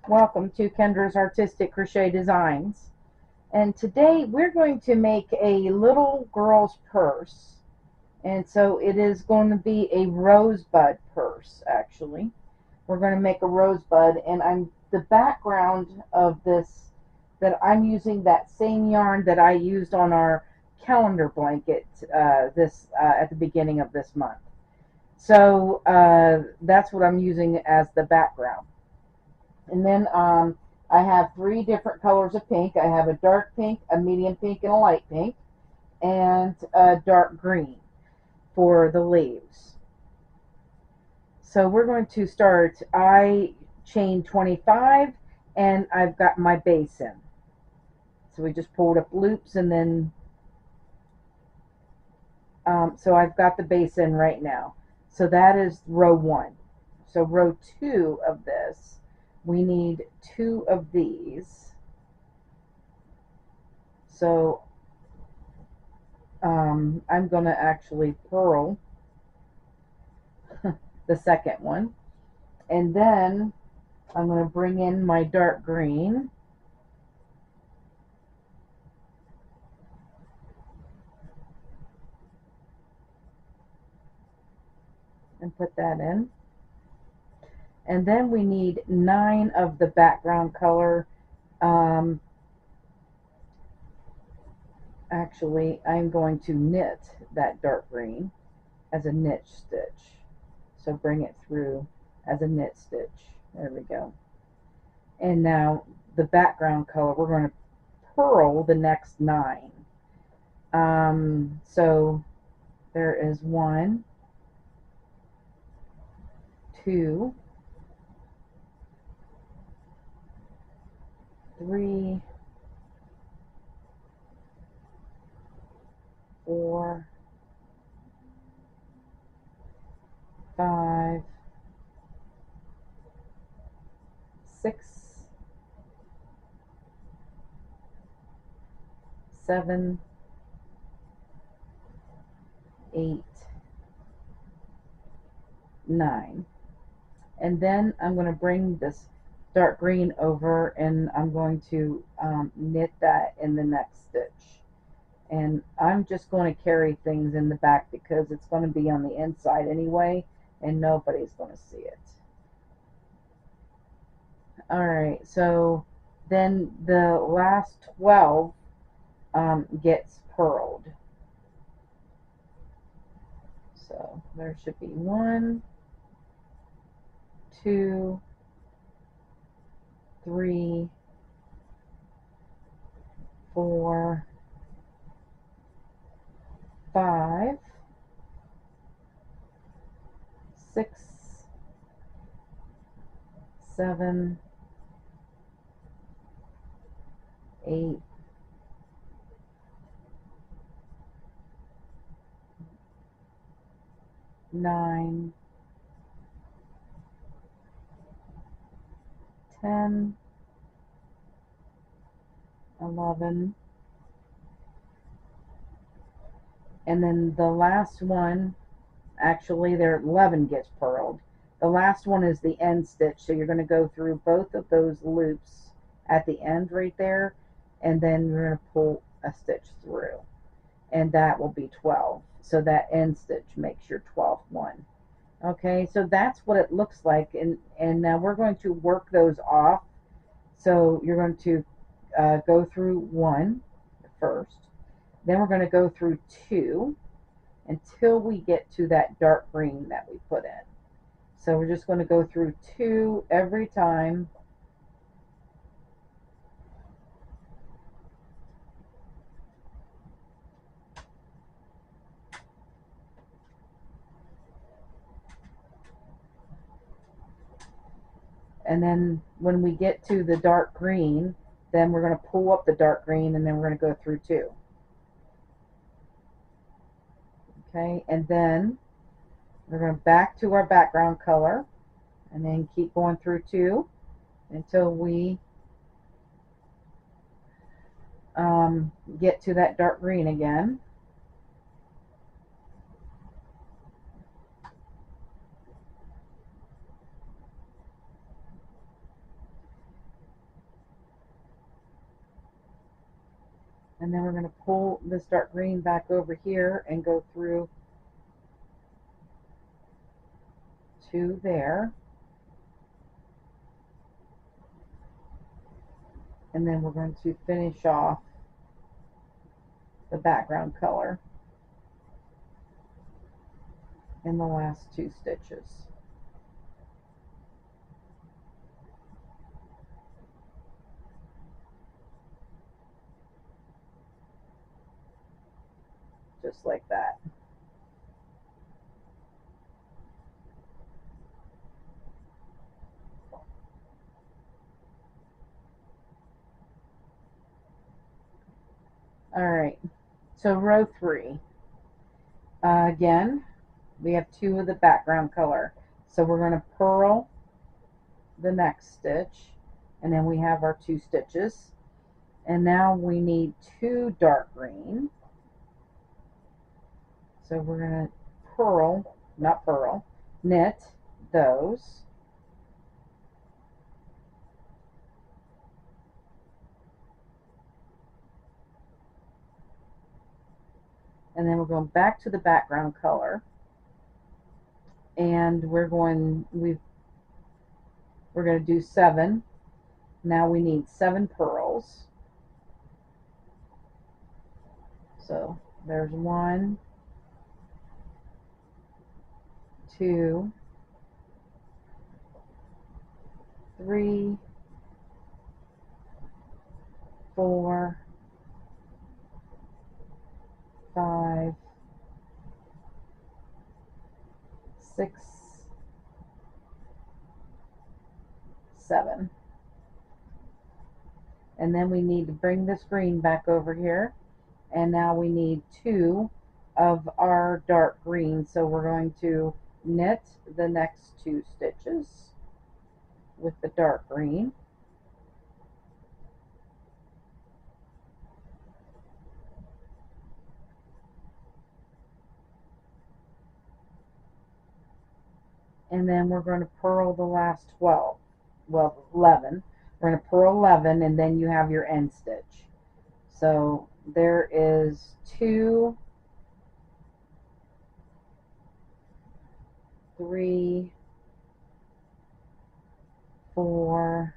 Welcome to Kendra's Artistic Crochet Designs. And today we're going to make a little girl's purse. And so it is going to be a rosebud purse, actually. We're going to make a rosebud, and the background of this, that I'm using that same yarn that I used on our calendar blanket at the beginning of this month. So that's what I'm using as the background. And then I have three different colors of pink. I have a dark pink, a medium pink, and a light pink, and a dark green for the leaves. So we're going to start. I chained 25, and I've got my base in. So we just pulled up loops, and then so I've got the base in right now. So that is row 1. So row 2 of this, we need 2 of these. So I'm going to actually purl the second one, and then I'm going to bring in my dark green and put that in, and then we need 9 of the background color. Actually, I'm going to knit that dark green as a knit stitch, so bring it through as a knit stitch. There we go. And now the background color, we're going to purl the next 9. So there is 1, 2, 3, 4, 5, 6, 7, 8, 9. And then I'm going to bring this dark green over, and I'm going to knit that in the next stitch. And I'm just going to carry things in the back because it's going to be on the inside anyway, and nobody's going to see it. Alright, so then the last 12 gets purled. So there should be 1, 2, 3, 4, 5, 6, 7, 8, 9, 10, 11, and then the last one, actually there 11 gets purled. The last one is the end stitch, so you're going to go through both of those loops at the end right there, and then you're going to pull a stitch through, and that will be 12. So that end stitch makes your 12th one. Okay, so that's what it looks like, and now we're going to work those off. So you're going to go through 1 first, then we're going to go through 2 until we get to that dark green that we put in. So we're just going to go through 2 every time. And then when we get to the dark green, then we're going to pull up the dark green, and then we're going to go through 2. Okay, and then we're going back to our background color, and then keep going through 2 until we get to that dark green again. And then we're going to pull this dark green back over here and go through to there. And then we're going to finish off the background color in the last 2 stitches. Just like that. Alright, so row 3. Again, we have 2 of the background color. So we're going to purl the next stitch, and then we have our 2 stitches. And now we need 2 dark green. So we're going to knit those. And then we're going back to the background color, and we're going to do 7. Now we need 7 purls. So there's 1, 2, 3, 4, 5, 6, 7. And then we need to bring this green back over here. And now we need 2 of our dark green. So we're going to knit the next 2 stitches with the dark green. And then we're going to purl the last 12, well, 11. We're going to purl 11, and then you have your end stitch. So there is 2, 3, 4,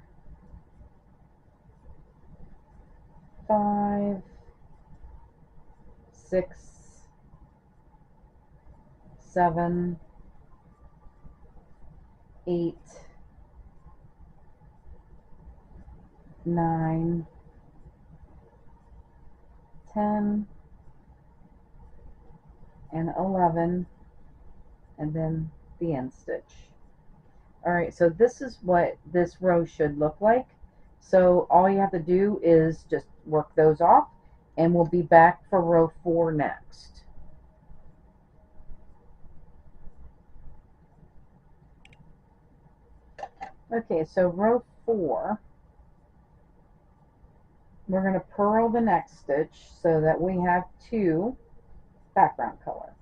5, 6, 7, 8, 9, 10, and 11, and then the end stitch. Alright, so this is what this row should look like. So all you have to do is just work those off, and we'll be back for row 4 next. Okay, so row 4, we're going to purl the next stitch so that we have 2 background color.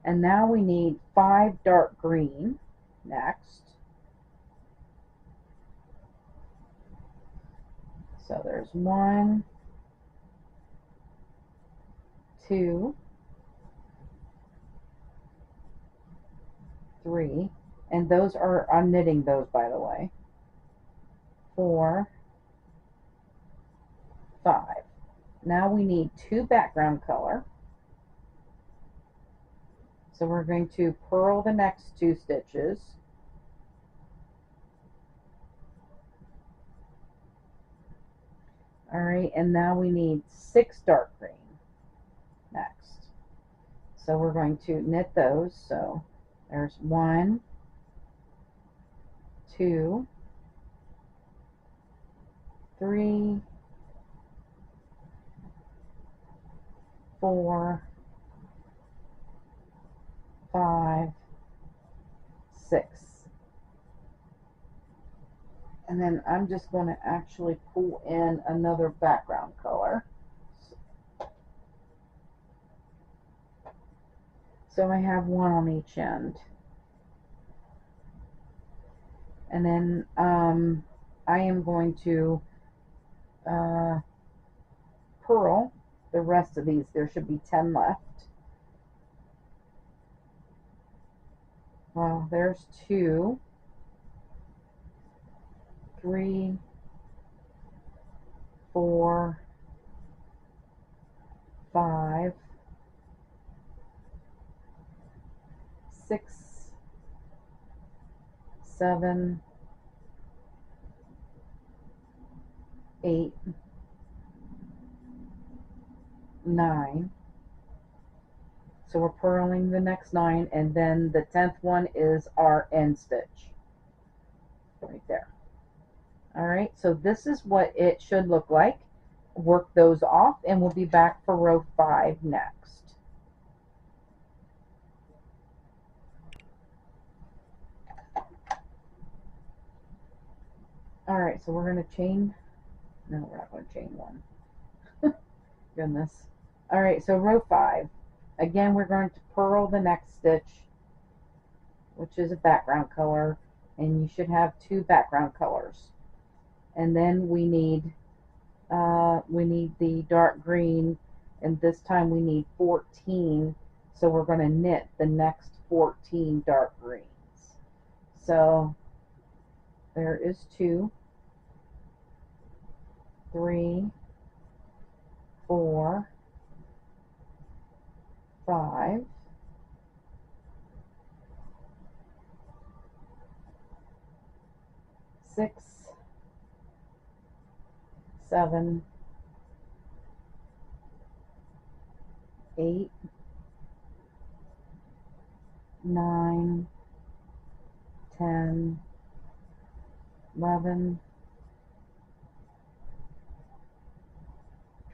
And now we need 5 dark green next. So there's 1, 2, 3, and those are, I'm knitting those by the way, 4, 5. Now we need 2 background color. So we're going to purl the next 2 stitches. Alright, and now we need 6 dark green next. So we're going to knit those. So there's 1, 2, 3, 4, 5, 6. And then I'm just going to actually pull in another background color. So I have 1 on each end. And then I am going to purl the rest of these. There should be 10 left. Well, there's 2, 3, 4, 5, 6, 7, 8, 9. So we're purling the next 9, and then the 10th one is our end stitch right there. All right, so this is what it should look like. Work those off, and we'll be back for row 5 next. All right, so we're going to chain. No, we're not going to chain 1. Goodness. All right, so row 5. Again, we're going to purl the next stitch, which is a background color, and you should have 2 background colors. And then we need the dark green, and this time we need 14, so we're going to knit the next 14 dark greens. So there is 2, 3, 4, 5, 6, 7, 8, 9, 10, 11,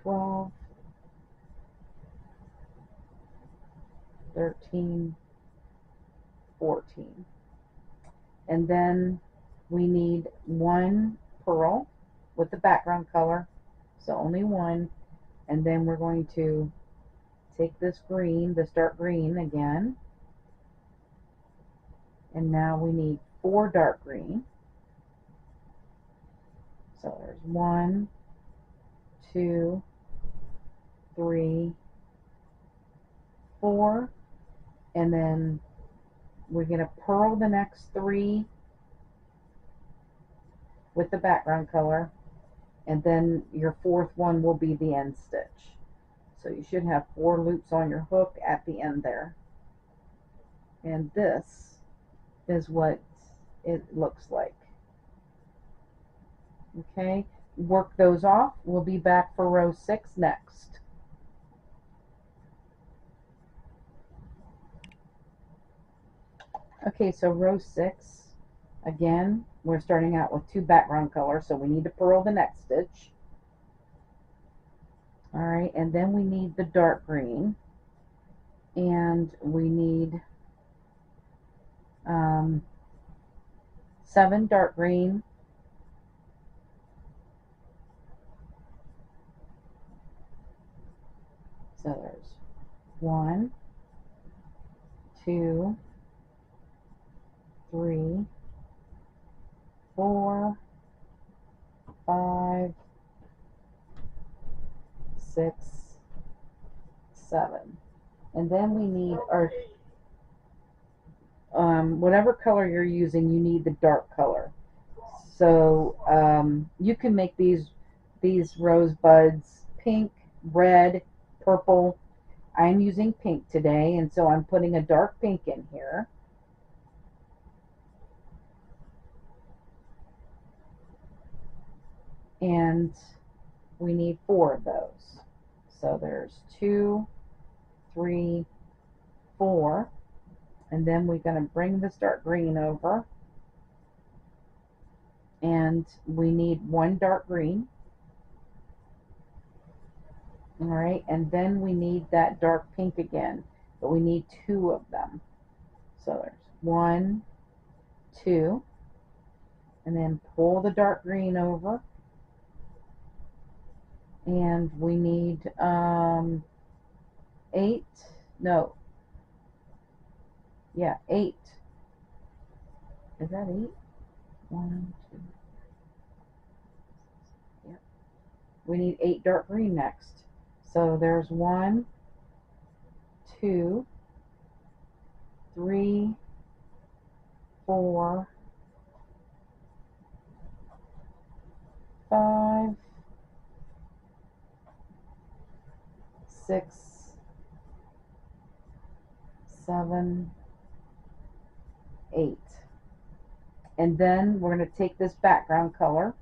12, 13, 14. And then we need 1 purl with the background color, so only 1. And then we're going to take this green, this dark green again, and now we need 4 dark green. So there's 1, 2, 3, 4, and then we're going to purl the next 3 with the background color, and then your 4th one will be the end stitch. So you should have 4 loops on your hook at the end there. And this is what it looks like. Okay, work those off. We'll be back for row 6 next. Okay, so row 6, again, we're starting out with 2 background colors, so we need to purl the next stitch. All right, and then we need the dark green, and we need 7 dark green, so there's 1, 2, 3, 4, 5, 6, 7. And then we need our whatever color you're using, you need the dark color. So you can make these rosebuds pink, red, purple. I'm using pink today, and so I'm putting a dark pink in here. And we need 4 of those. So there's 2, 3, 4. And then we're going to bring this dark green over. And we need 1 dark green. All right, and then we need that dark pink again, but we need 2 of them. So there's 1, 2, and then pull the dark green over. And we need 8, no, yeah, 8. Is that 8? 1, 2. Yeah. We need 8 dark green next. So there's 1, 2, 3, 4, 5, 6, 7, 8. And then we're going to take this background color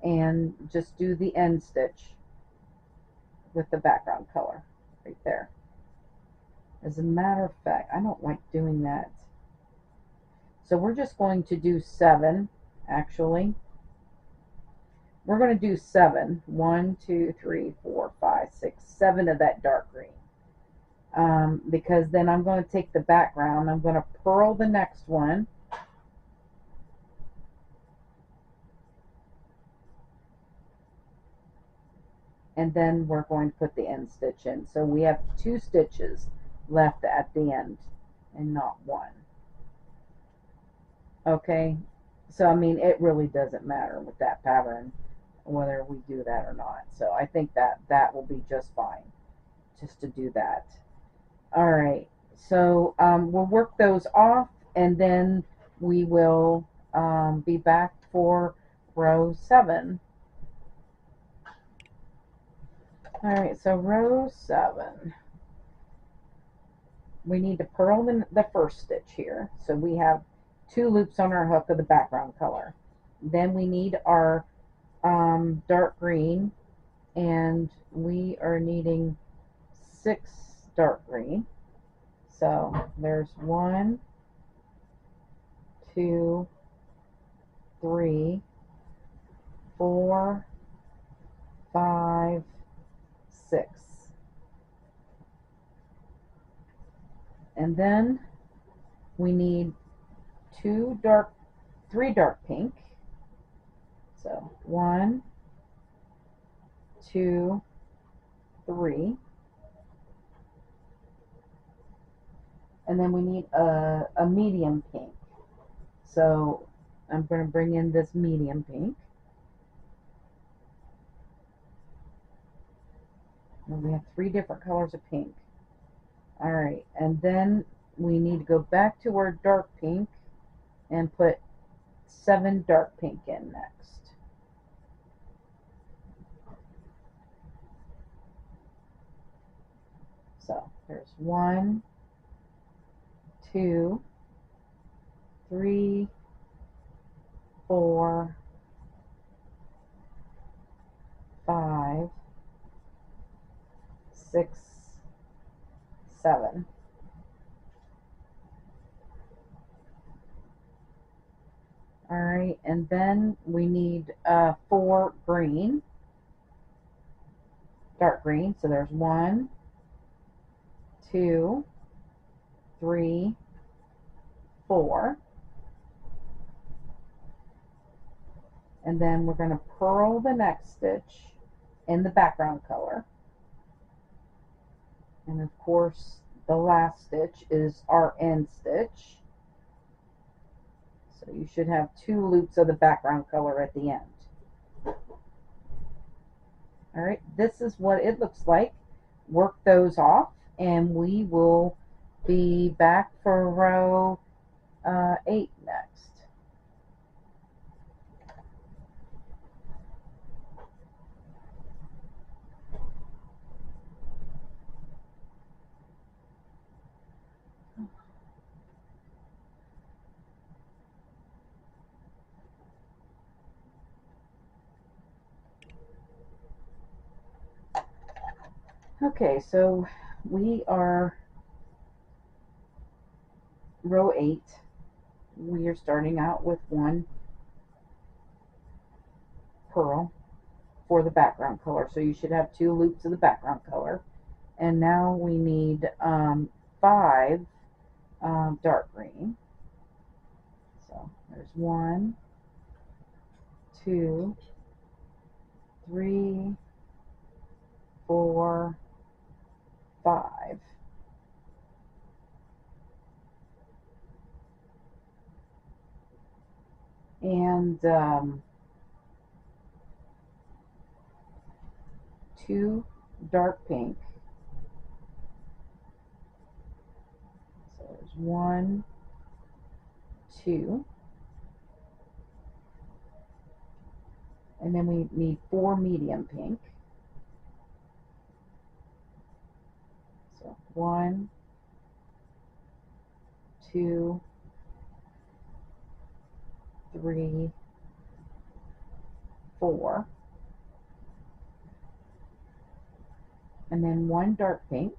and just do the end stitch with the background color right there. As a matter of fact, I don't like doing that. So we're just going to do 7, actually. We're going to do 7. 1, 2, 3, 4, 5, 6, 7 of that dark green. Because then I'm going to take the background, I'm going to purl the next one. And then we're going to put the end stitch in. So we have 2 stitches left at the end and not 1. Okay, so I mean, it really doesn't matter with that pattern whether we do that or not. So I think that will be just fine just to do that. All right, so we'll work those off and then we will be back for row 7. All right, so row 7. We need to purl the first stitch here. So we have 2 loops on our hook of the background color. Then we need our dark green, and we are needing 6 dark green. So there's 1, 2, 3, 4, 5, 6. And then we need 3 dark pink. So 1, 2, 3. And then we need a medium pink. So I'm going to bring in this medium pink. And we have 3 different colors of pink. All right, and then we need to go back to our dark pink and put 7 dark pink in next. So there's 1, 2, 3, 4, 5, 6, 7. All right, and then we need 4 green, dark green. So there's 1, 2, 3, 4. And then we're going to purl the next stitch in the background color. And of course, the last stitch is our end stitch. So you should have 2 loops of the background color at the end. All right, this is what it looks like. Work those off, and we will be back for row 8 next. Okay, so we are row 8. We are starting out with 1 purl for the background color. So you should have 2 loops of the background color. And now we need 5 dark green. So there's 1, 2, 3, 4, 5. And 2 dark pink. So there's 1, 2, and then we need 4 medium pink. So 1, 2, 3, 4, and then 1 dark pink,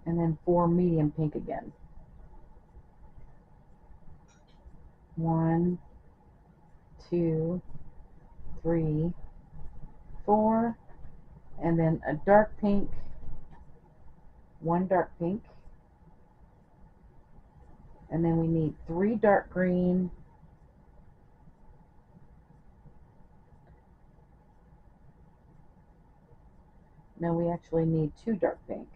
and then 4 medium pink again. 1, 2, 3, 4, and then a dark pink, 1 dark pink, and then we need 3 dark green, no, we actually need 2 dark pink,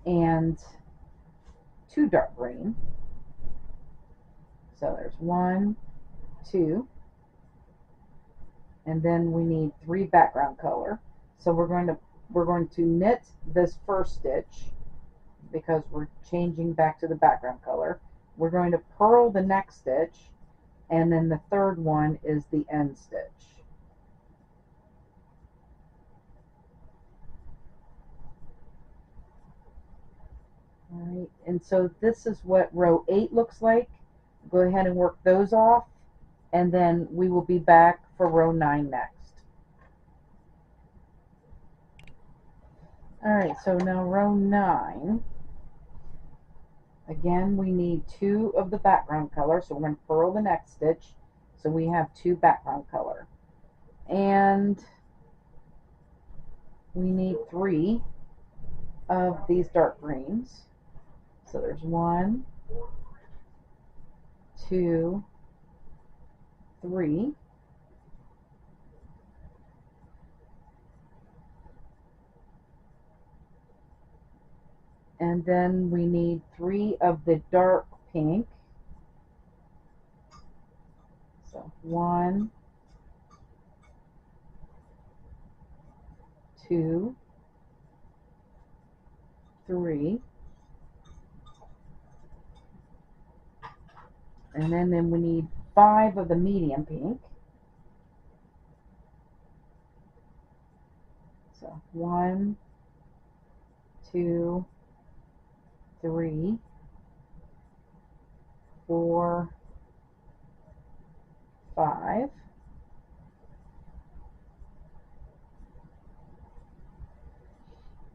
and 2 dark green. So there's 1, 2, and then we need 3 background color. So we're going to knit this first stitch because we're changing back to the background color. We're going to purl the next stitch, and then the third one is the end stitch. All right, and so this is what row 8 looks like. Go ahead and work those off, and then we will be back for row 9 next. All right, so now row 9. Again, we need 2 of the background color, so we're going to purl the next stitch, so we have 2 background color. And we need 3 of these dark greens. So there's 1, 2, 3. And then we need 3 of the dark pink. So 1, 2, 3. And then we need 5 of the medium pink. So 1, 2, 3, 4, 5.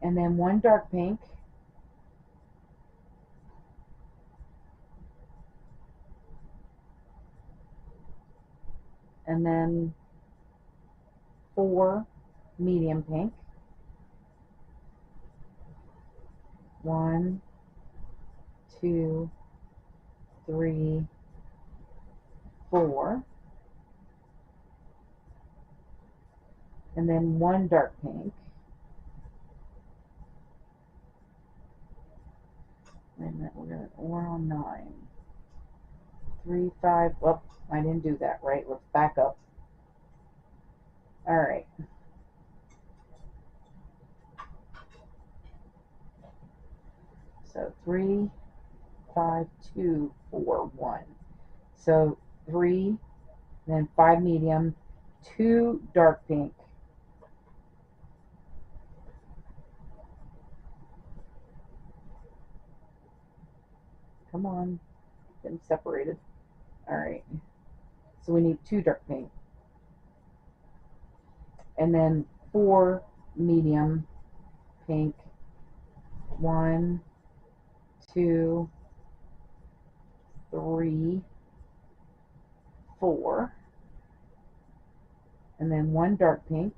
And then 1 dark pink. And then 4 medium pink. 1, 2, 3, 4. And then 1 dark pink. And then we're on 9. 3, 5. Well, I didn't do that right. Let's back up. All right. So 3, 5, 2, 4, 1. So 3, then 5 medium, 2 dark pink. Come on, getting separated. All right. So we need 2 dark pink. And then 4 medium pink. 1, 2, 3, 4. And then 1 dark pink.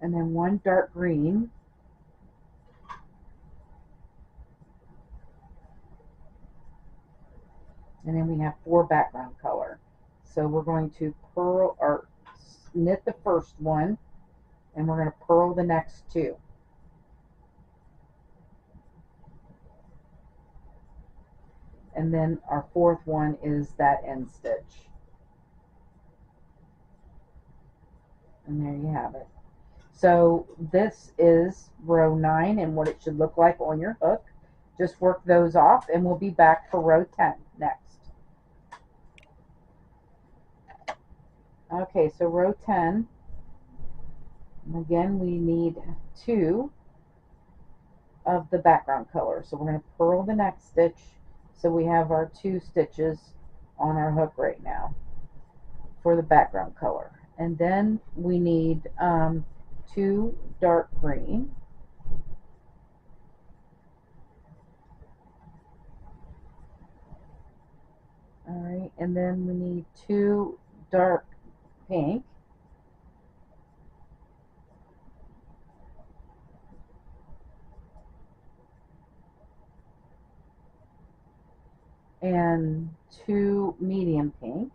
And then 1 dark green. And then we have 4 background color. so we're going to purl or knit the first one, and we're going to purl the next two. And then our fourth one is that end stitch. And there you have it. So this is row 9 and what it should look like on your hook. Just work those off and we'll be back for row 10 next. Okay, so row 10, again we need 2 of the background color. So we're going to purl the next stitch so we have our 2 stitches on our hook right now for the background color. And then we need 2 dark green. Alright, and then we need 2 dark pink. And 2 medium pink.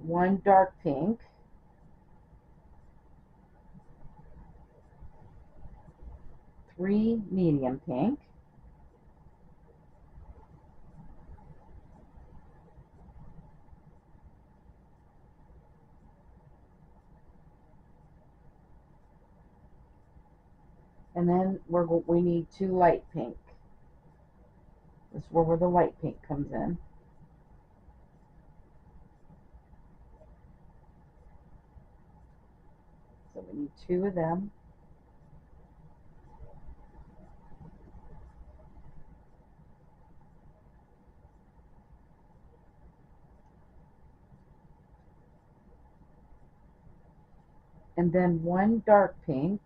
One dark pink. Three medium pink. And then we need 2 light pink. This is where the light pink comes in. So we need 2 of them. And then 1 dark pink.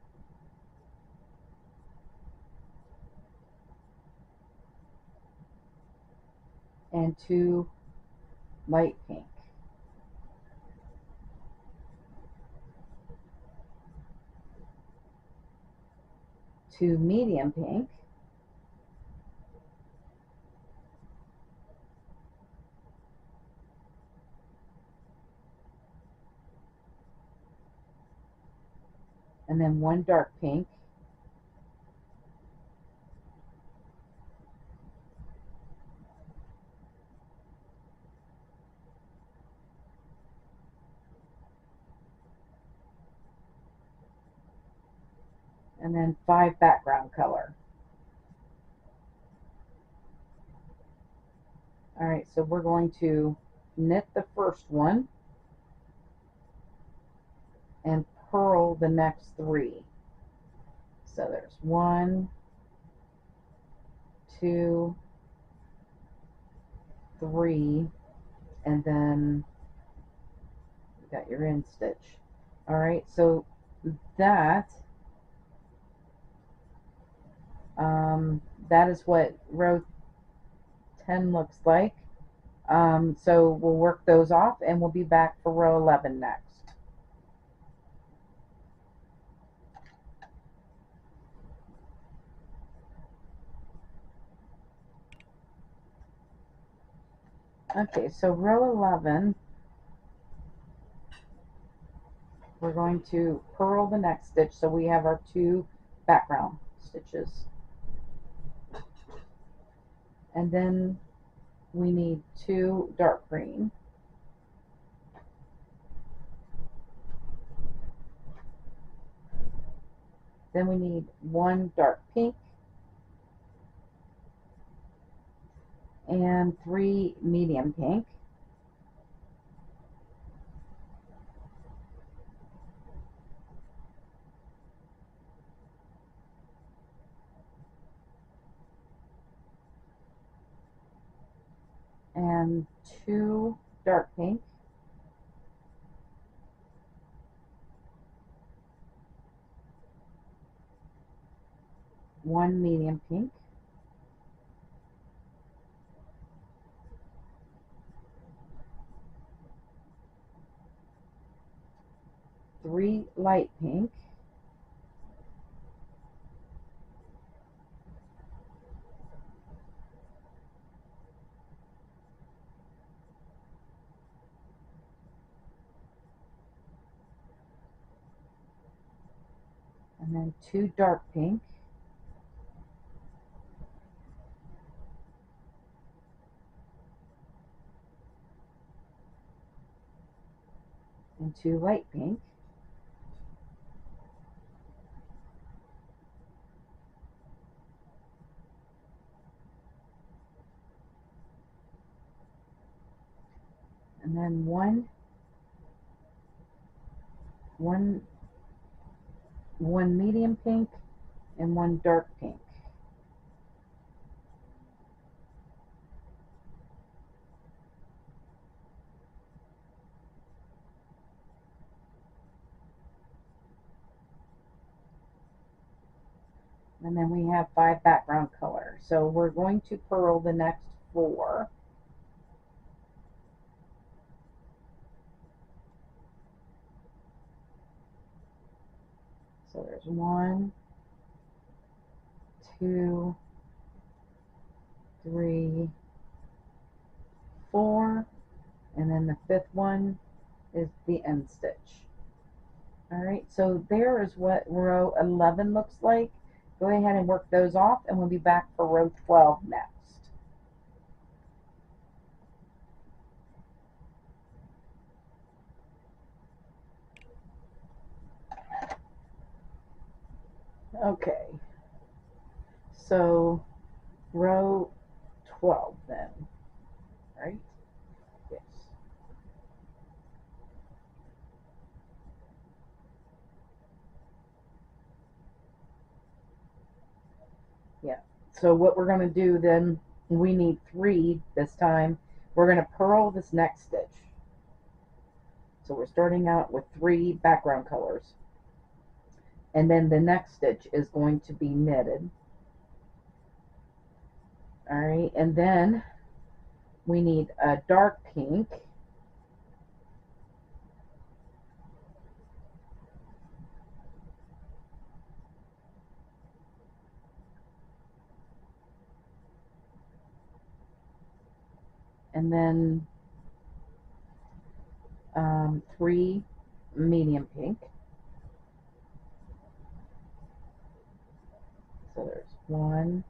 And 2 light pink. Two medium pink. And then 1 dark pink. And then 5 background color. Alright, so we're going to knit the first one and purl the next 3. So there's 1, 2, 3, and then you got your end stitch. Alright, so that that is what row 10 looks like. So we'll work those off and we'll be back for row 11 next. Okay, so row 11, we're going to purl the next stitch so we have our 2 background stitches. And then we need 2 dark green. Then we need 1 dark pink and 3 medium pink. And 2 dark pink. One medium pink. 3 light pink. and then 2 dark pink, and 2 light pink, and then one medium pink and 1 dark pink. And then we have 5 background colors. So we're going to purl the next 4. So there's 1, 2, 3, 4, and then the 5th one is the end stitch. Alright, so there is what row 11 looks like. Go ahead and work those off, and we'll be back for row 12 next. Okay, so row 12 then, right? Yes. Yeah, so what we're going to do then, we need 3 this time. We're going to purl this next stitch. So we're starting out with 3 background colors. And then the next stitch is going to be knitted. Alright, and then we need a dark pink. And then 3 medium pink. So there's 1,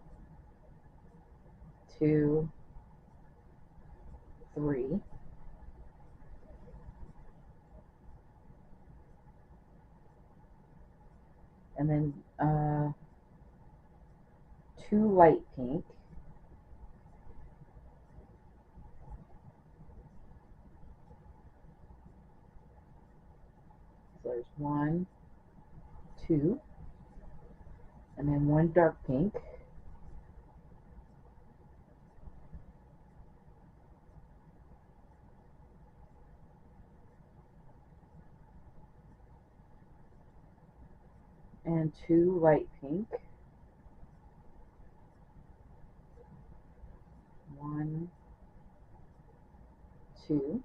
2, 3. And then 2 light pink. So there's 1, 2, and then 1 dark pink. And 2 light pink. 1, 2,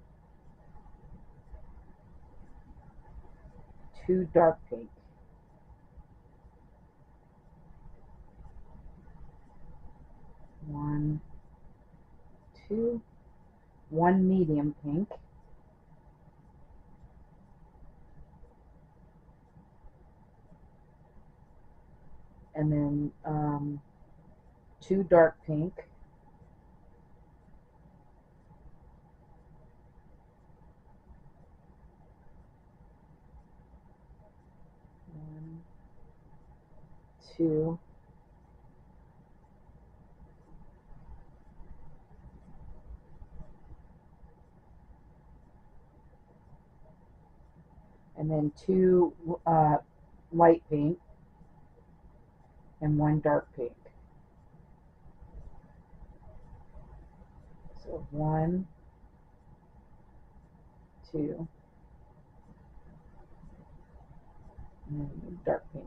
2 dark pink. 1, 2, 1 medium pink. And then 2 dark pink. 1, 2, and then 2 light pink and 1 dark pink. So 1, 2, and then dark pink.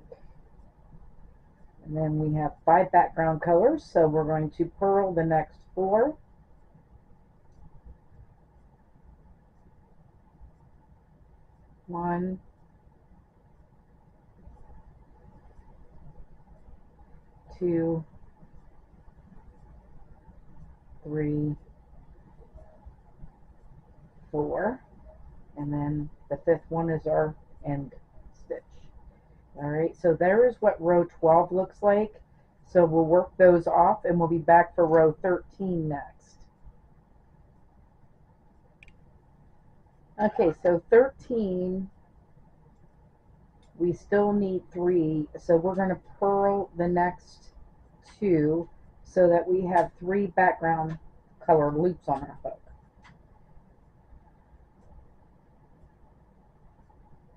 And then we have 5 background colors, so we're going to purl the next 4. One, 2, 3, 4, and then the 5th one is our end stitch. Alright, so there is what row 12 looks like. So we'll work those off and we'll be back for row 13 next. Okay, so 13, we still need 3, so we're going to purl the next 2 so that we have 3 background color loops on our hook.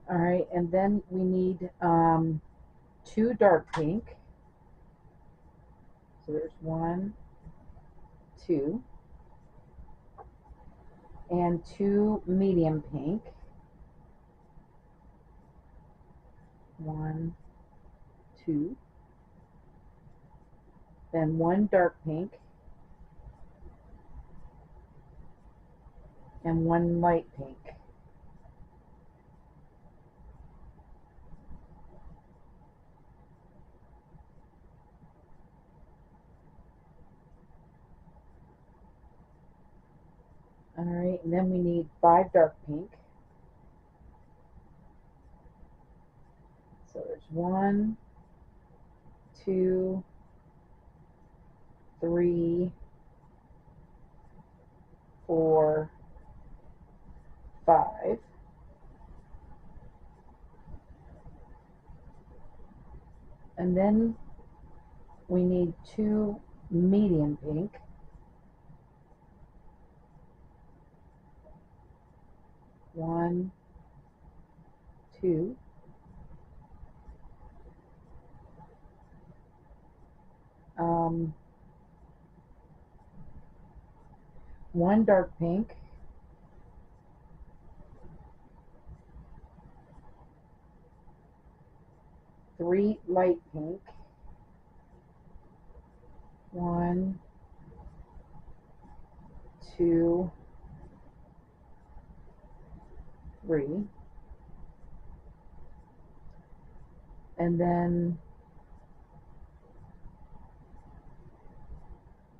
Alright, and then we need 2 dark pink. So there's 1, 2, and 2 medium pink. 1, 2, then 1 dark pink, and 1 light pink. Alright, and then we need 5 dark pink. So there's 1, 2, 3, 4, 5. And then we need 2 medium pink. 1, 2, 1 dark pink, 3 light pink, 1, 2, 3, and then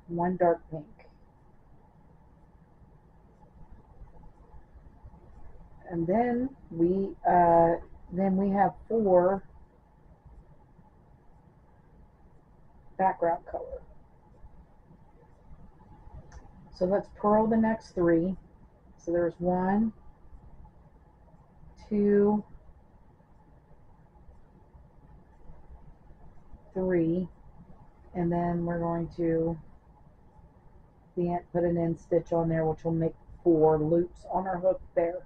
1 dark pink. And then we have 4 background color. So let's purl the next 3. So there's 1, 2, 3, and then we're going to put an end stitch on there, which will make 4 loops on our hook there.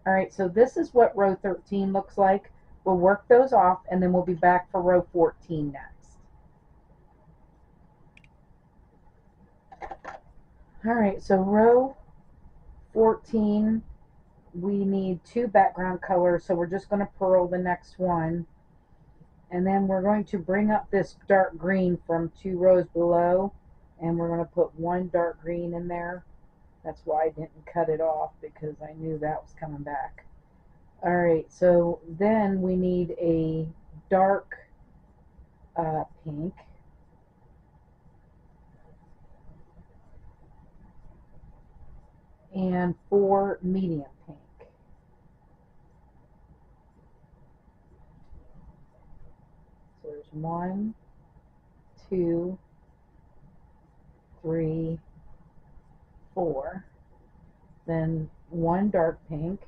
Alright, so this is what row 13 looks like. We'll work those off and then we'll be back for row 14 next. Alright, so row 14, we need 2 background colors, so we're just going to purl the next one. And then we're going to bring up this dark green from 2 rows below, and we're going to put 1 dark green in there. That's why I didn't cut it off, because I knew that was coming back. Alright, so then we need a dark pink. And 4 medium pink. So there's 1, 2, 3, 4. Then 1 dark pink.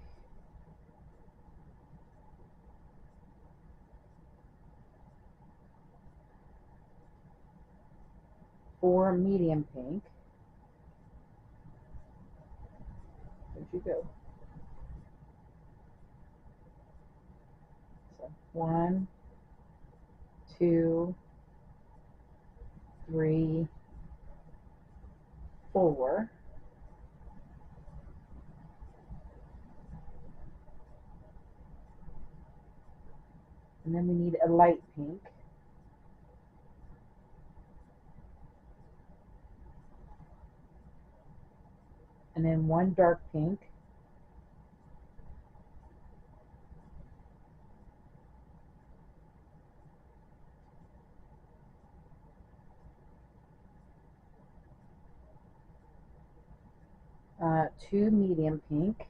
4 medium pink. Where'd you go? So 1, 2, 3, 4. And then we need a light pink. And then 1 dark pink. Two medium pink.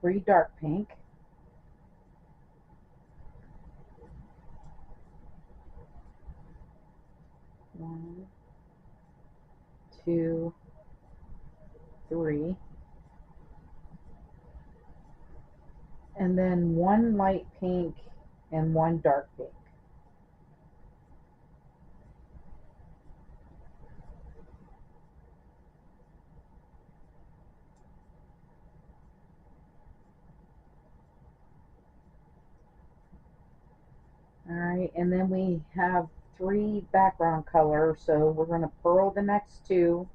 3 dark pink, 1, 2, 3, and then 1 light pink and 1 dark pink. Alright, and then we have 3 background colors, so we're going to purl the next 2,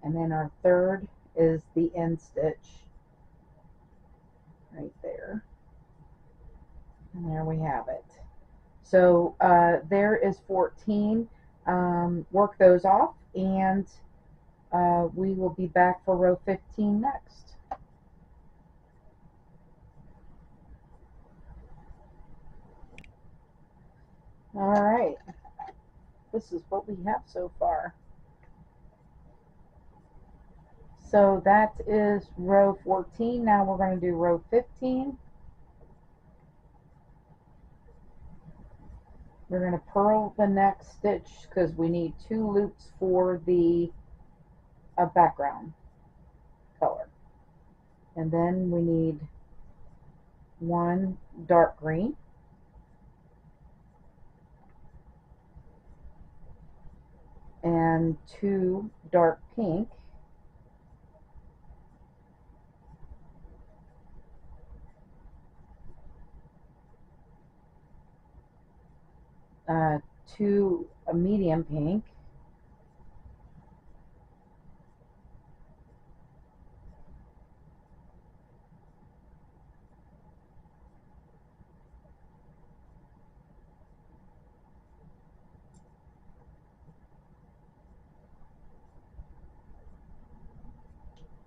and then our third is the end stitch right there. And there we have it. So there is 14. Work those off, and we will be back for row 15 next. Alright, this is what we have so far. So that is row 14. Now we're going to do row 15. We're going to purl the next stitch because we need 2 loops for the background color. And then we need 1 dark green, and 2 dark pink, uh, 2 medium pink,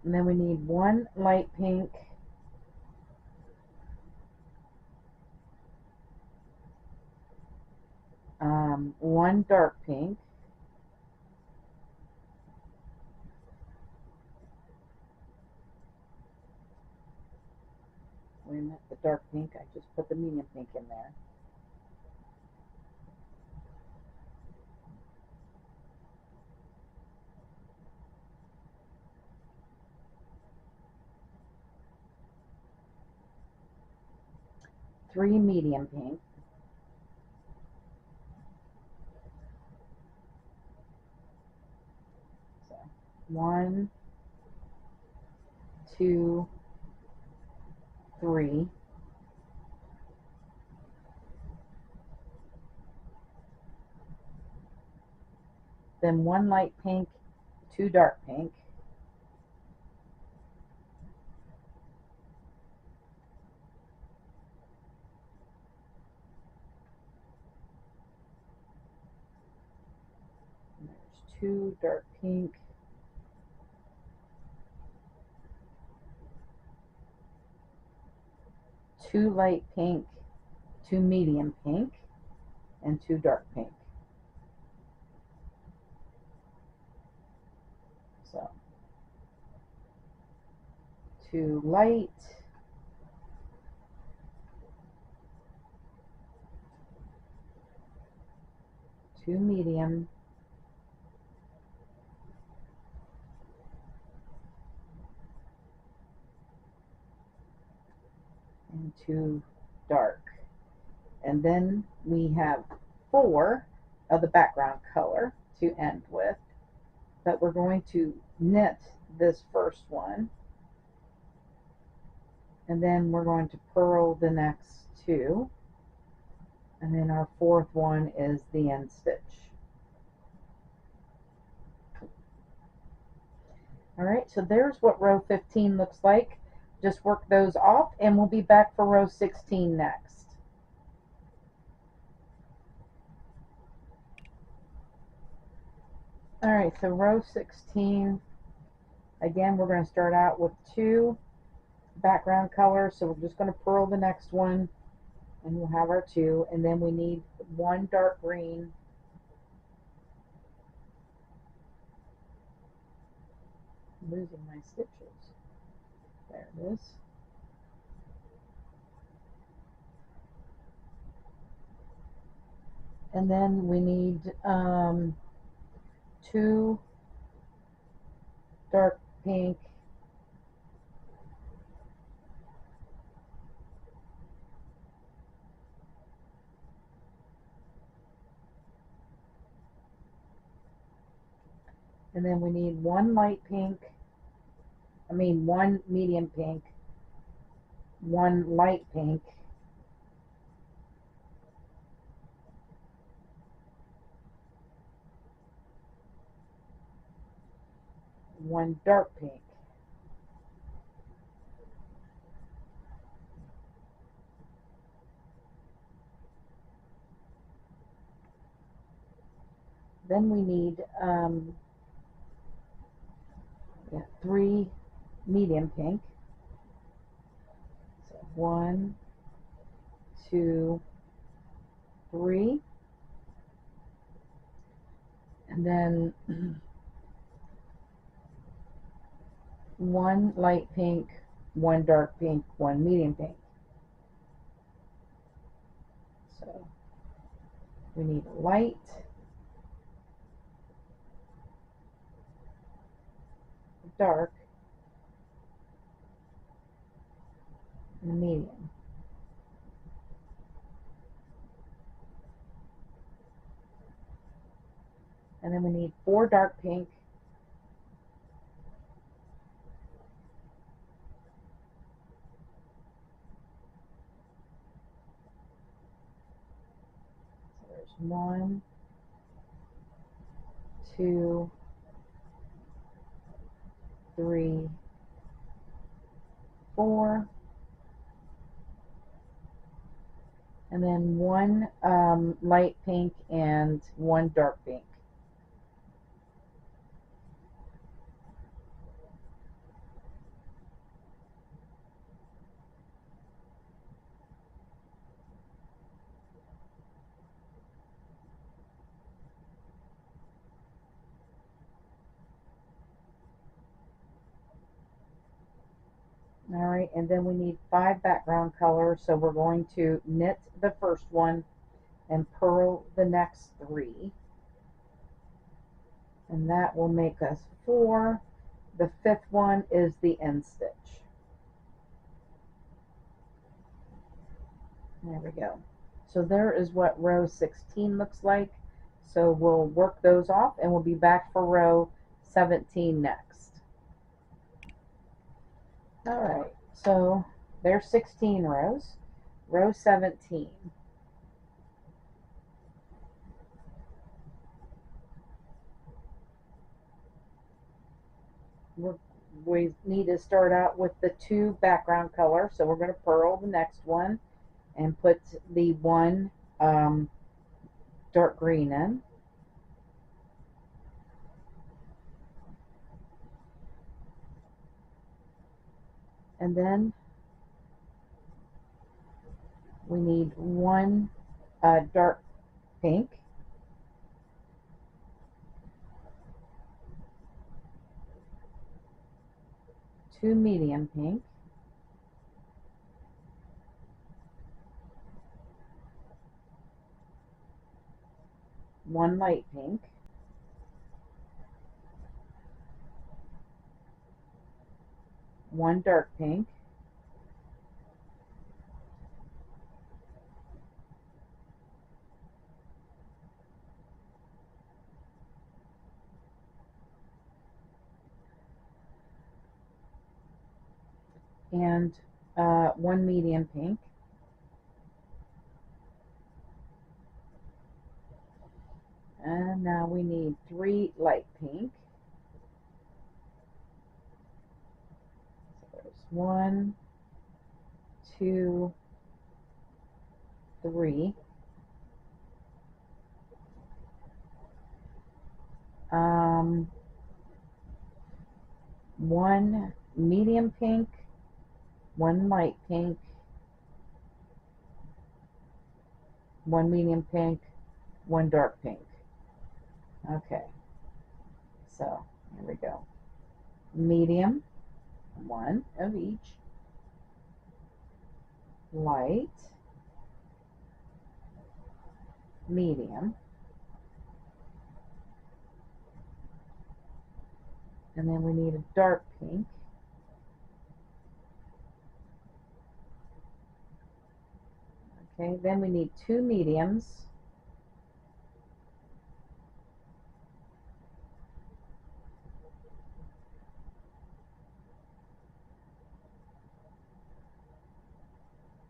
and then we need 1 light pink, 1 dark pink, wait a minute, the dark pink, I just put the medium pink in there, 3 medium pink, so 1, 2, 3, then 1 light pink, 2 dark pink, and there's 2 dark pink, 2 light pink, 2 medium pink, and 2 dark pink. So 2 light, 2 medium, and 2 dark. And then we have 4 of the background color to end with, but we're going to knit this first one, and then we're going to purl the next 2, and then our 4th one is the end stitch. Alright, so there's what row 15 looks like. Just work those off, and we'll be back for row 16 next. Alright, so row 16, again, we're going to start out with 2 background colors, so we're just going to purl the next one, and we'll have our 2, and then we need 1 dark green, I'm losing my stitches, there it is, And then we need 2 dark pink, and then we need 1 light pink, 1 medium pink, 1 light pink, 1 dark pink. Then we need 3 medium pink. So 1, 2, 3, and then 1 light pink, 1 dark pink, 1 medium pink. So we need a light, a dark, and a medium. And then we need 4 dark pink, so there's 1, 2, 3, 4, and then 1 light pink and 1 dark pink. Alright, and then we need 5 background colors, so we're going to knit the first one and purl the next 3. And that will make us 4. The 5th one is the end stitch. There we go. So there is what row 16 looks like. So we'll work those off and we'll be back for row 17 next. Alright, so there's 16 rows. Row 17. We need to start out with the 2 background colors. So we're going to purl the next one and put the 1 dark green in. And then we need 1 dark pink, 2 medium pink, 1 light pink, 1 dark pink, and 1 medium pink, and now we need 3 light pink. So there's 1, 2, 3. 1 medium pink, 1 light pink, 1 medium pink, 1 dark pink. Okay, so here we go. Medium, 1 of each. Light, medium, and then we need a dark pink, okay, then we need 2 mediums,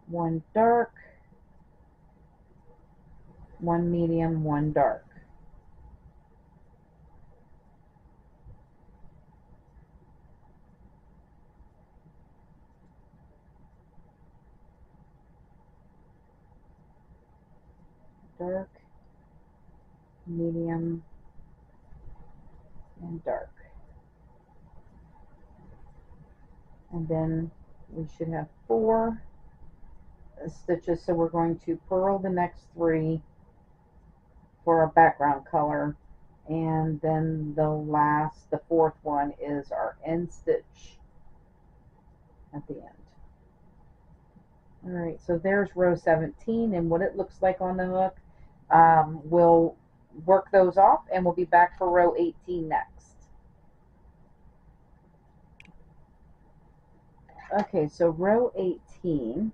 one dark, one medium, one dark. Dark, medium, and dark. And then we should have 4 stitches, so we're going to purl the next 3 for our background color, and then the 4th one is our end stitch at the end. Alright, so there's row 17 and what it looks like on the hook. We'll work those off and we'll be back for row 18 next. Okay, so row 18,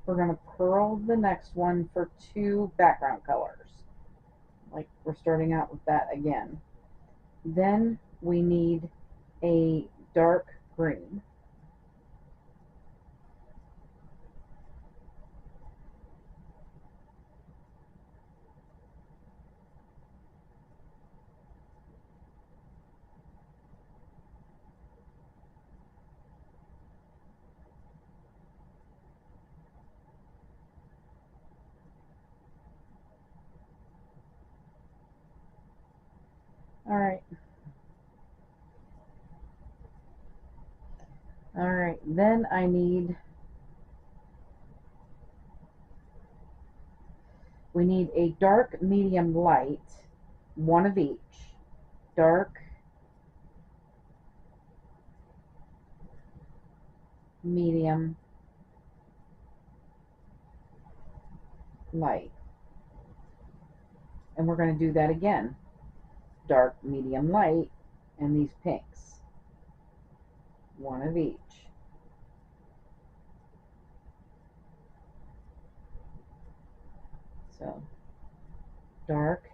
we're going to purl the next one for 2 background colors. Like we're starting out with that again. Then we need a dark green. Alright. Alright, then we need a dark, medium, light, 1 of each. Dark, medium, light. And we're going to do that again. Dark, medium, light, and these pinks. 1 of each. So, dark,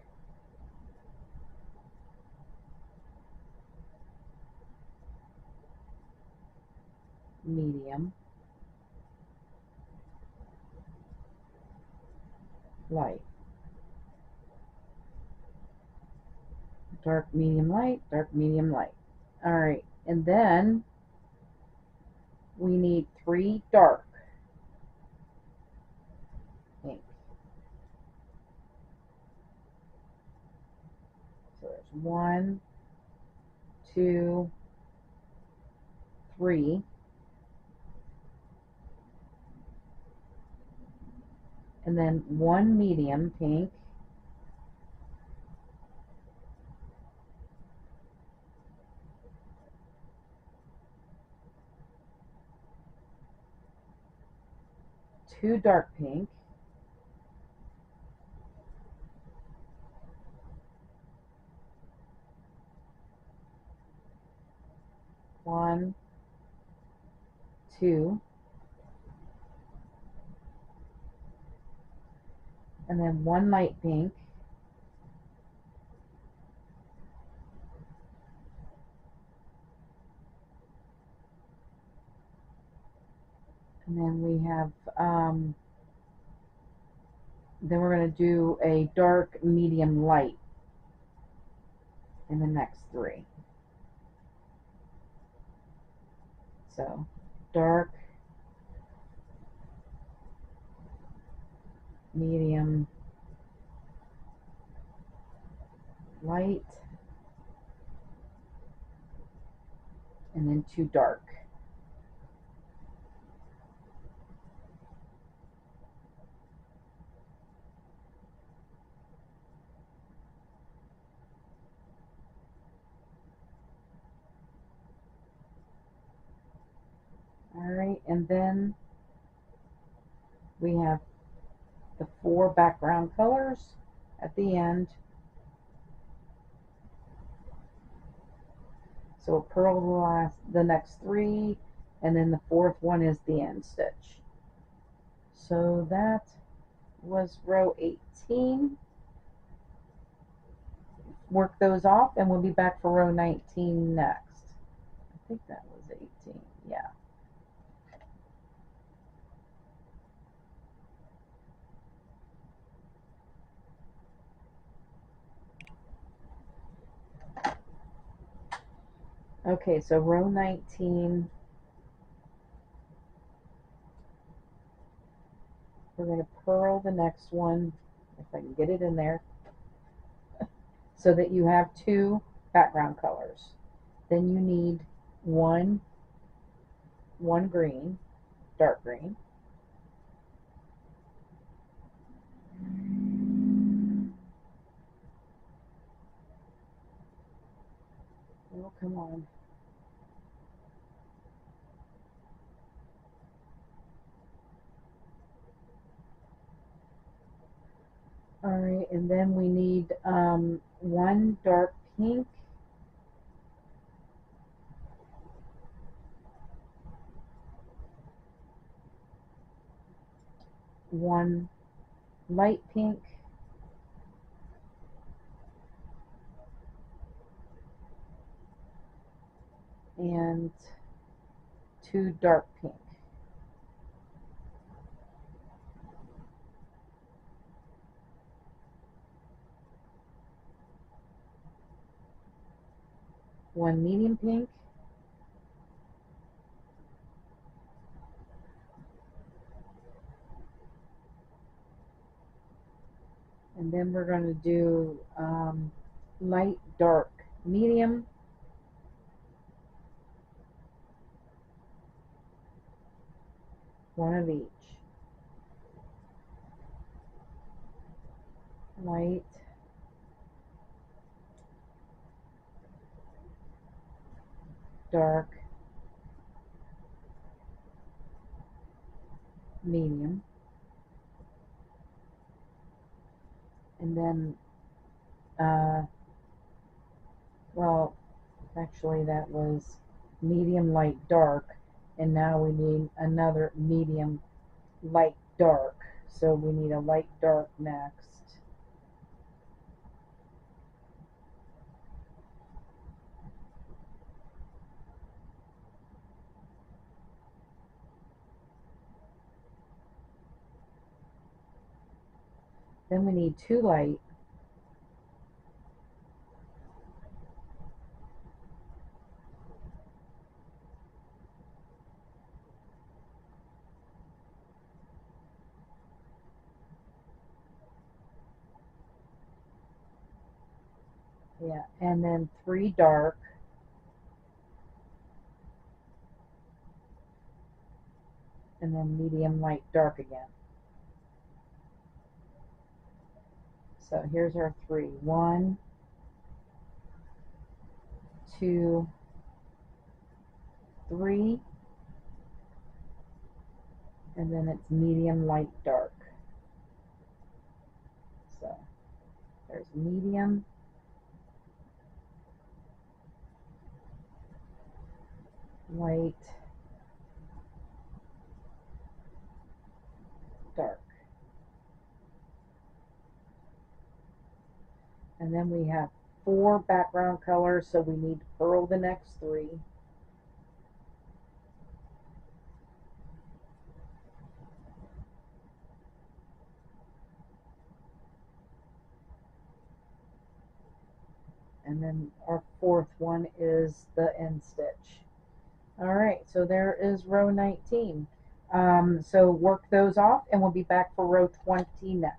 medium, light. Dark, medium, light, dark, medium, light. Alright, and then we need 3 dark pink. So there's 1, 2, 3. And then 1 medium pink. Two dark pink. One, 2. And then 1 light pink. And then we have, then we're going to do a dark, medium, light in the next 3. So, dark, medium, light, and then 2 dark. Alright, and then we have the 4 background colors at the end. So we'll purl the next 3, and then the 4th one is the end stitch. So that was row 18. Work those off, and we'll be back for row 19 next. I think that was 18, yeah. Okay, so row 19, we're going to purl the next one, if I can get it in there, so that you have 2 background colors. Then you need one green, dark green, oh come on, alright, and then we need 1 dark pink, one light pink, and 2 dark pink. One medium pink, and then we're going to do light, dark, medium, one of each. Light, dark, medium, and then well, actually that was medium, light, dark, and now we need another medium, light, dark, so we need a light, dark next. Then we need 2 light, yeah, and then 3 dark, and then medium, light, dark again. So here's our 3. 1, 2, 3, and then it's medium, light, dark. So there's medium, light, dark. And then we have 4 background colors, so we need to purl the next 3. And then our 4th one is the end stitch. Alright, so there is row 19. So work those off, and we'll be back for row 20 next.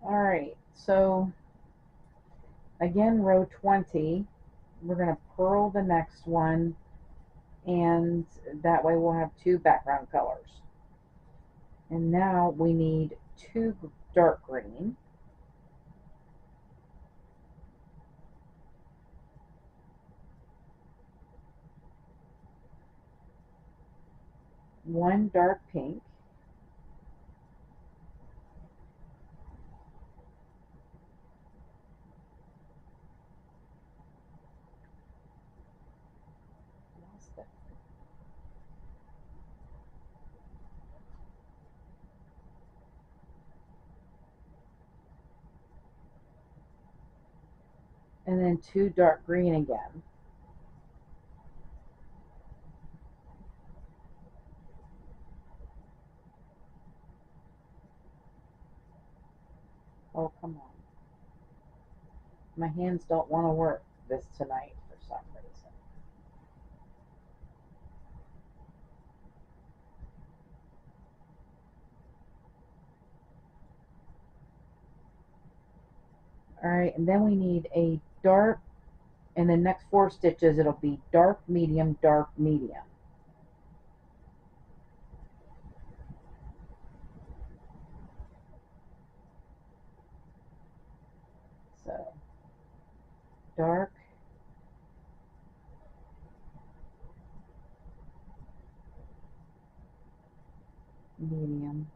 Alright, so again, row 20, we're going to purl the next one, and that way we'll have 2 background colors. And now we need 2 dark green, one dark pink, and then two dark green again. Oh, come on. My hands don't want to work this tonight for some reason. Alright, and then we need a dark, in the next 4 stitches it'll be dark, medium, dark, medium. So, dark, medium,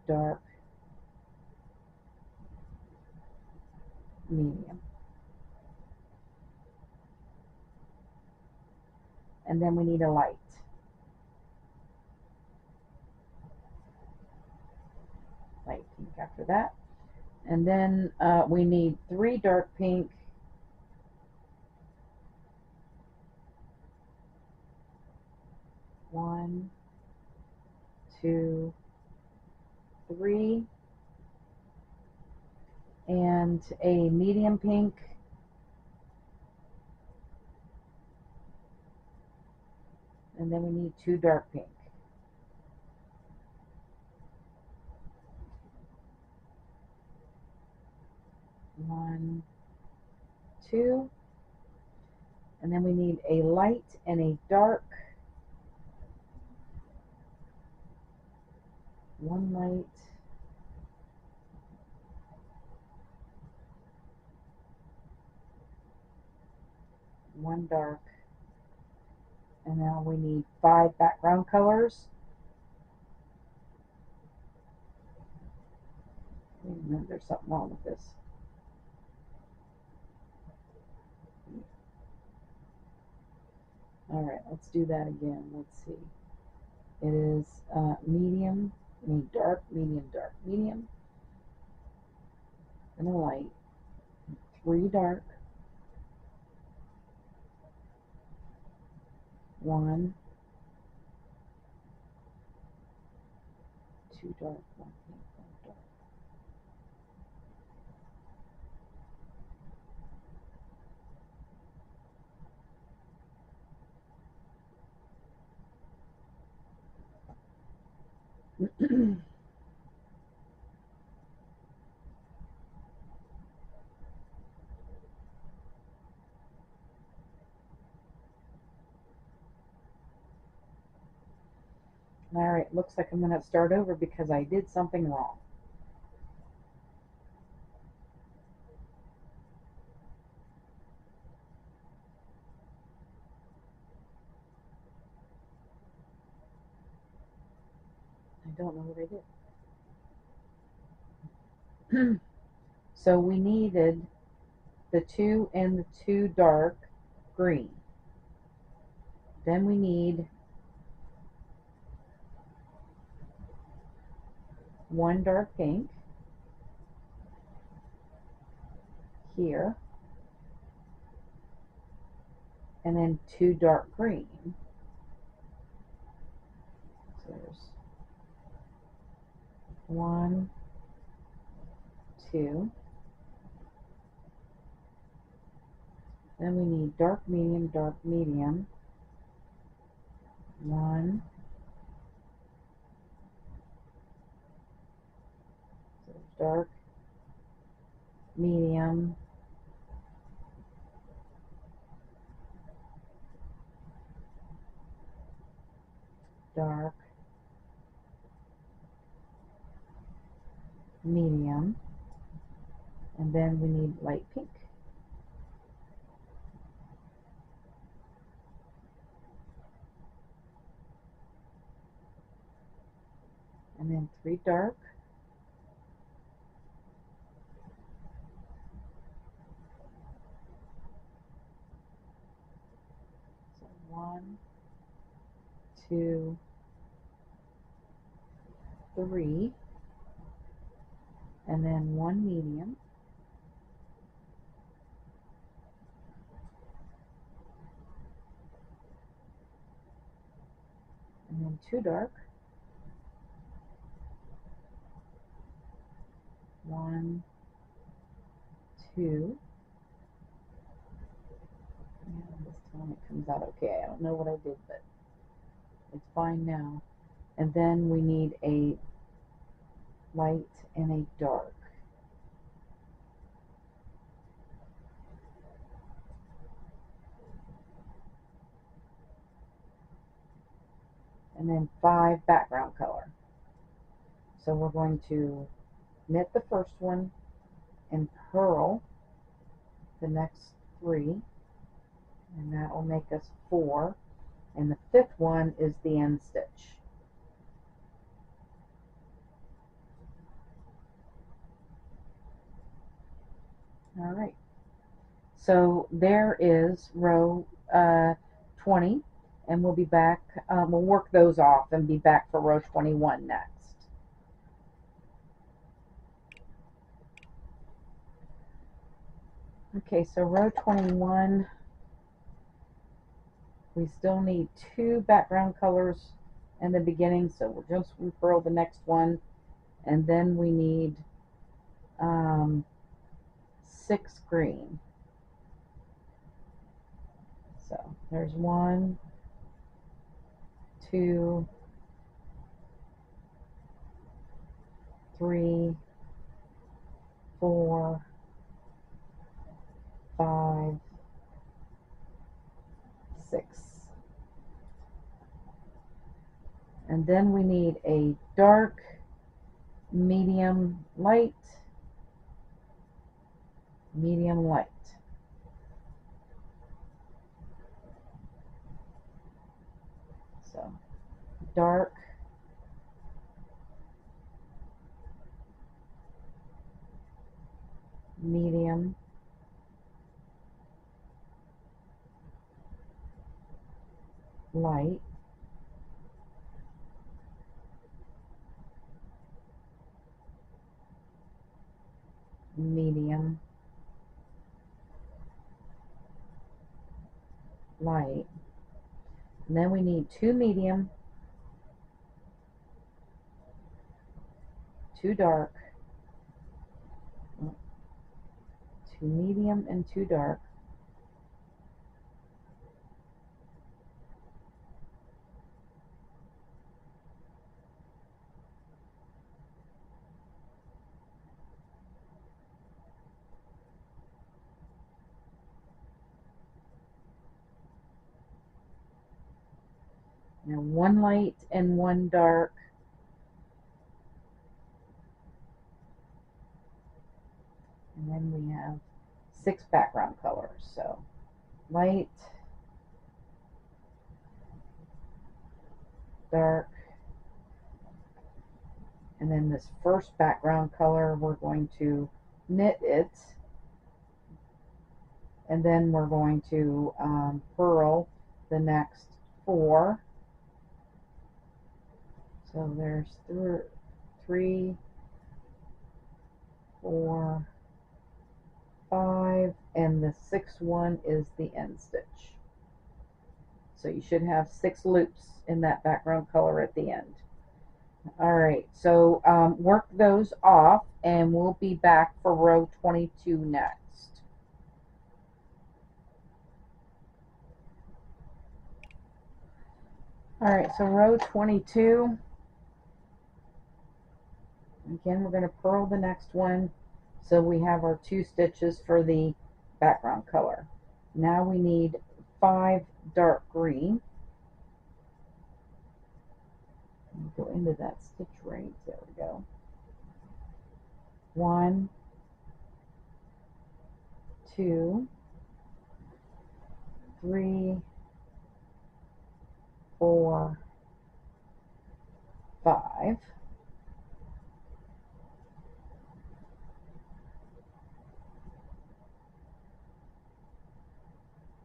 dark, medium. And then we need a light. Light pink after that. And then we need 3 dark pink, 1, 2, 3, and a medium pink, and then we need 2 dark pink. One, 2, and then we need a light and a dark. 1 light, 1 dark, and now we need 5 background colors. Wait a minute, there's something wrong with this. Alright, let's do that again. Let's see. It is medium, dark, medium, dark, medium, and a light. 3 dark, 1, 2 dark, 1 pink, 1 dark. Alright, looks like I'm going to start over because I did something wrong. I don't know what I did. So we needed the 2 and the 2 dark green. Then we need 1 dark pink here, and then 2 dark green. So there's 1, 2. Then we need dark, medium, dark, medium. 1. So there's dark, medium, dark, medium, and then we need light pink. and 3 dark, so 1, 2, 3, and then 1 medium, and then 2 dark, 1, 2, and this time it comes out okay. I don't know what I did, but it's fine now. And then we need a light and a dark. And then 5 background color. So we're going to knit the first one and purl the next 3, and that will make us 4, and the 5th one is the end stitch. All right, so there is row 20, and we'll be back, we'll work those off and be back for row 21 next. Okay, so row 21, we still need 2 background colors in the beginning, so we'll just unfurl the next one, and then we need 6 green. So there's 1, 2, 3, 4, 5, 6. And then we need a dark, medium, light, medium, light. So dark, medium, light, medium, light, and then we need 2 medium, 2 dark, 2 medium and 2 dark, and 1 light and 1 dark, and then we have 6 background colors. So light, dark, and then this first background color we're going to knit it, and then we're going to purl the next 4. So there's 3, 4, 5, and the 6th one is the end stitch. So you should have 6 loops in that background color at the end. Alright, so work those off, and we'll be back for row 22 next. Alright, so row 22, again we're going to purl the next one, so we have our 2 stitches for the background color. Now we need 5 dark green. Go into that stitch right, there we go. 1, 2, 3, 4, 5.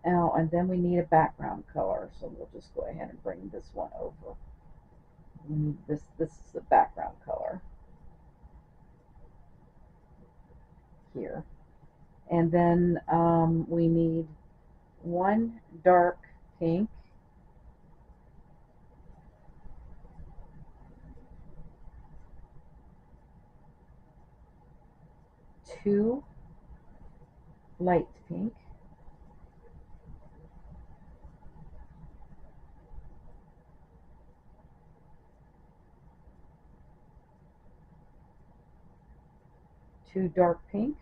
Oh, and then we need a background color, so we'll just go ahead and bring this one over. We need this is the background color here. And then we need one dark pink, two light pink, two dark pink,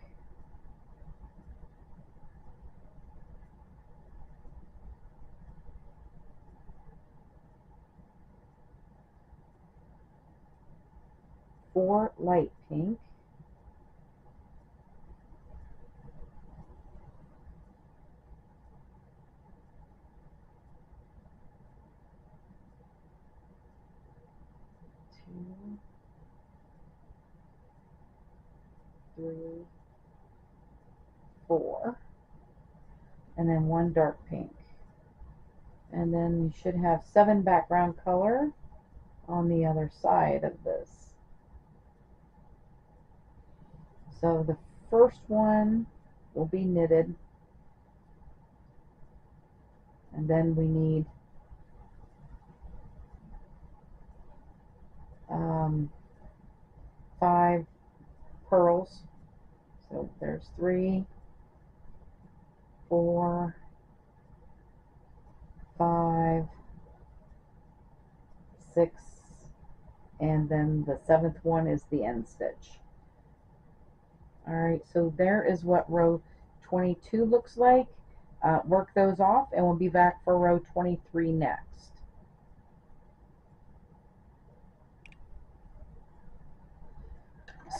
four light pink, two, three, four, and then one dark pink. And then you should have 7 background color on the other side of this. So the first one will be knitted, and then we need 5 pearls. So there's 3, 4, 5, 6, and then the 7th one is the end stitch. Alright, so there is what row 22 looks like. Work those off and we'll be back for row 23 next.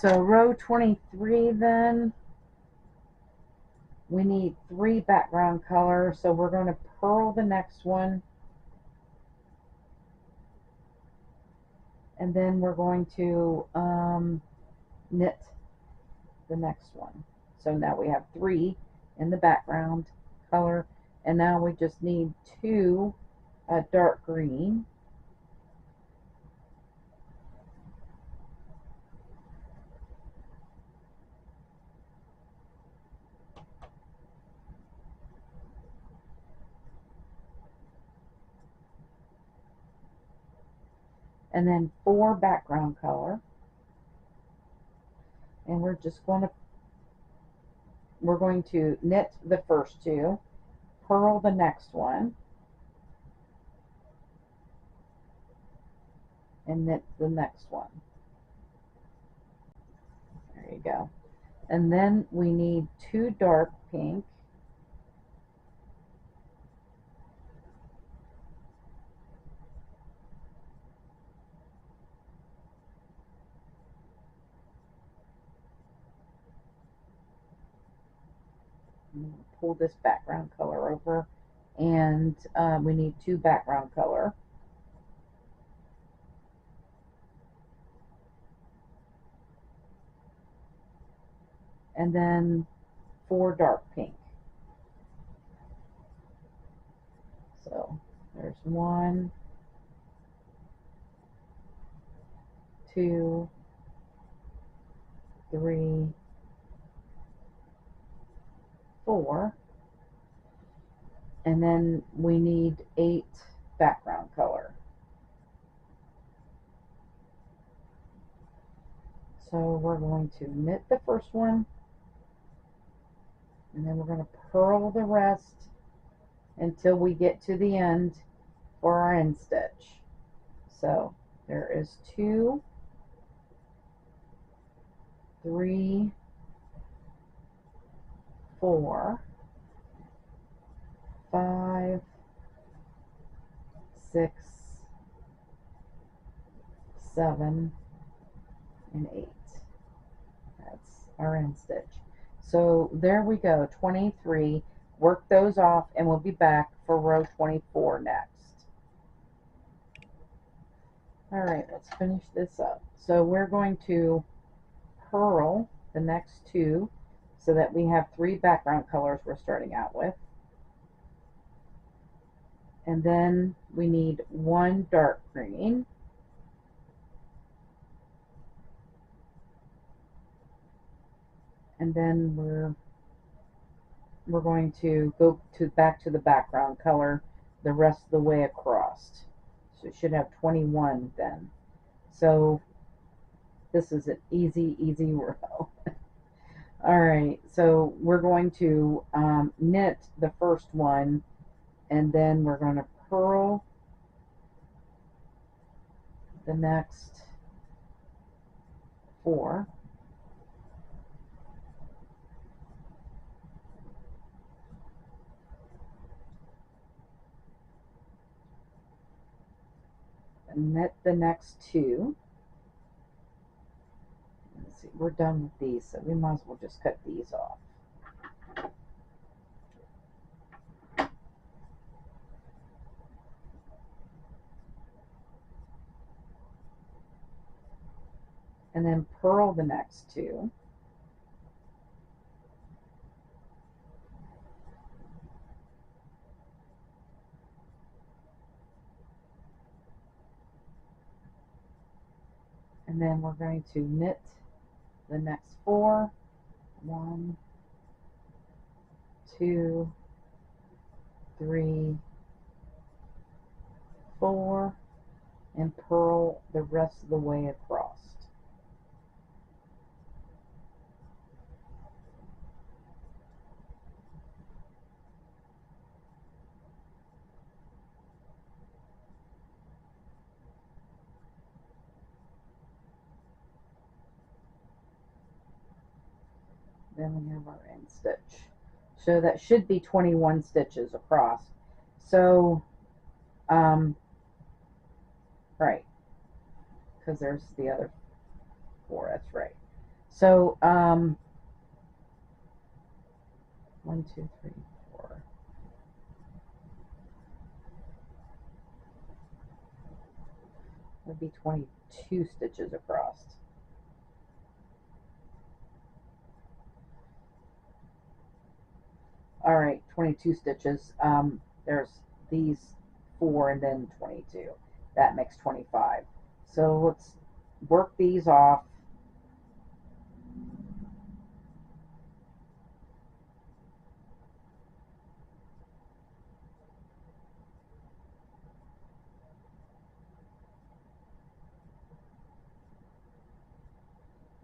So row 23 then, we need 3 background colors, so we're going to purl the next one, and then we're going to knit the next one. So now we have 3 in the background color, and now we just need 2 dark green, and then 4 background color, and we're going to knit the first 2, purl the next one, and knit the next one. There you go. And then we need 2 dark pink, pull this background color over, and we need 2 background color, and then 4 dark pink. So there's 1, 2, 3, 4, and then we need 8 background color. So we're going to knit the first one, and then we're going to purl the rest until we get to the end for our end stitch. So there is 2, 3, 4, 5, 6, 7, and 8. That's our end stitch. So there we go, 23. Work those off and we'll be back for row 24 next. Alright, let's finish this up. So we're going to purl the next 2 so that we have 3 background colors we're starting out with. And then we need one dark green. And then we're going to go back to the background color the rest of the way across. So it should have 21 then. So this is an easy row. All right, so we're going to knit the first one, and then we're going to purl the next 4. And knit the next 2. Let's see, we're done with these, so we might as well just cut these off. And then purl the next 2. And then we're going to knit the next 4. 1, 2, 3, 4, and purl the rest of the way across. Then we have our end stitch. So that should be 21 stitches across. So, right, because there's the other 4, that's right. So, 1, 2, 3, 4. Would be 22 stitches across. All right, 22 stitches. There's these 4 and then 22. That makes 25. So let's work these off.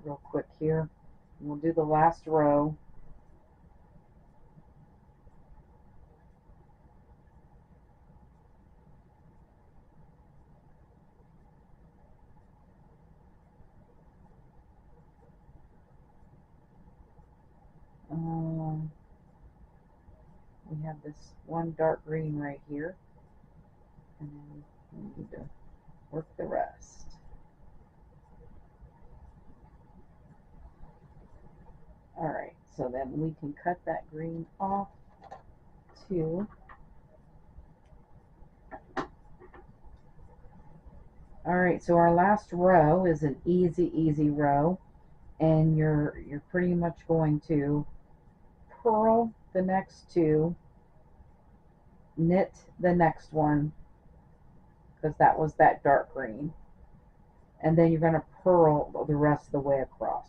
Real quick here. We'll do the last row. We have this one dark green right here, and then we need to work the rest. Alright, so then we can cut that green off too. Alright, so our last row is an easy row, and you're pretty much going to purl the next 2, knit the next one, because that was that dark green, and then you're going to purl the rest of the way across.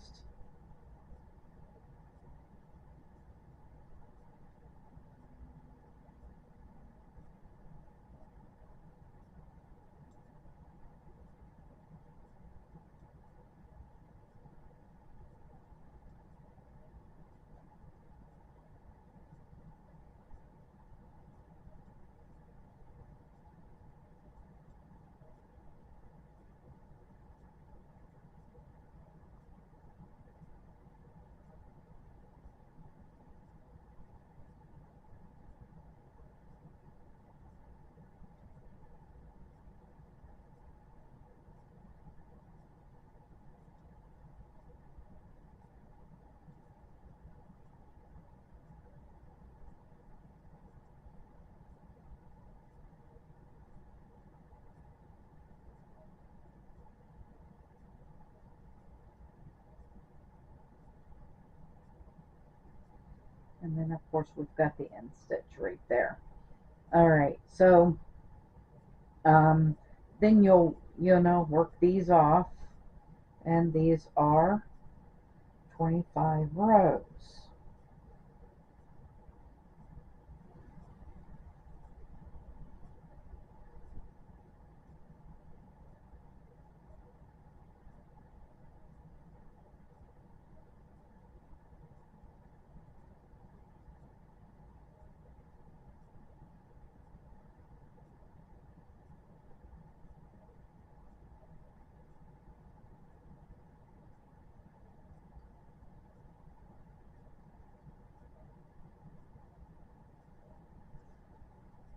And then of course we've got the end stitch right there. All right, so um, then you'll work these off, and these are 25 rows.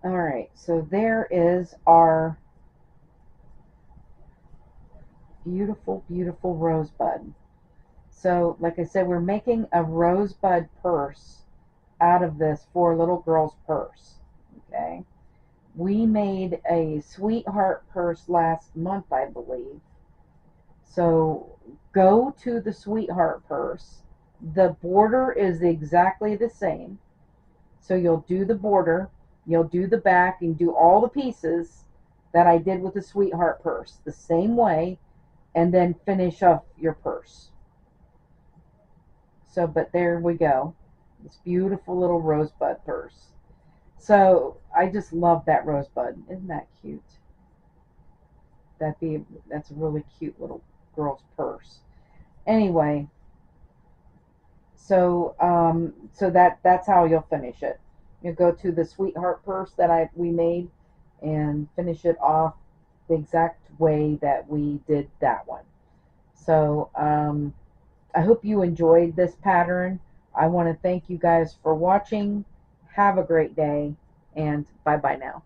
All right, so there is our beautiful, beautiful rosebud. So, like I said, we're making a rosebud purse out of this for little girl's purse. Okay. We made a sweetheart purse last month, I believe. So go to the sweetheart purse. The border is exactly the same. So you'll do the border, you'll do the back, and do all the pieces that I did with the sweetheart purse the same way, and then finish off your purse. So, but there we go. This beautiful little rosebud purse. So I just love that rosebud. Isn't that cute? That's a really cute little girl's purse. Anyway, so that's how you'll finish it. You go to the sweetheart purse that we made and finish it off the exact way that we did that one. So I hope you enjoyed this pattern. I want to thank you guys for watching. Have a great day, and bye bye now.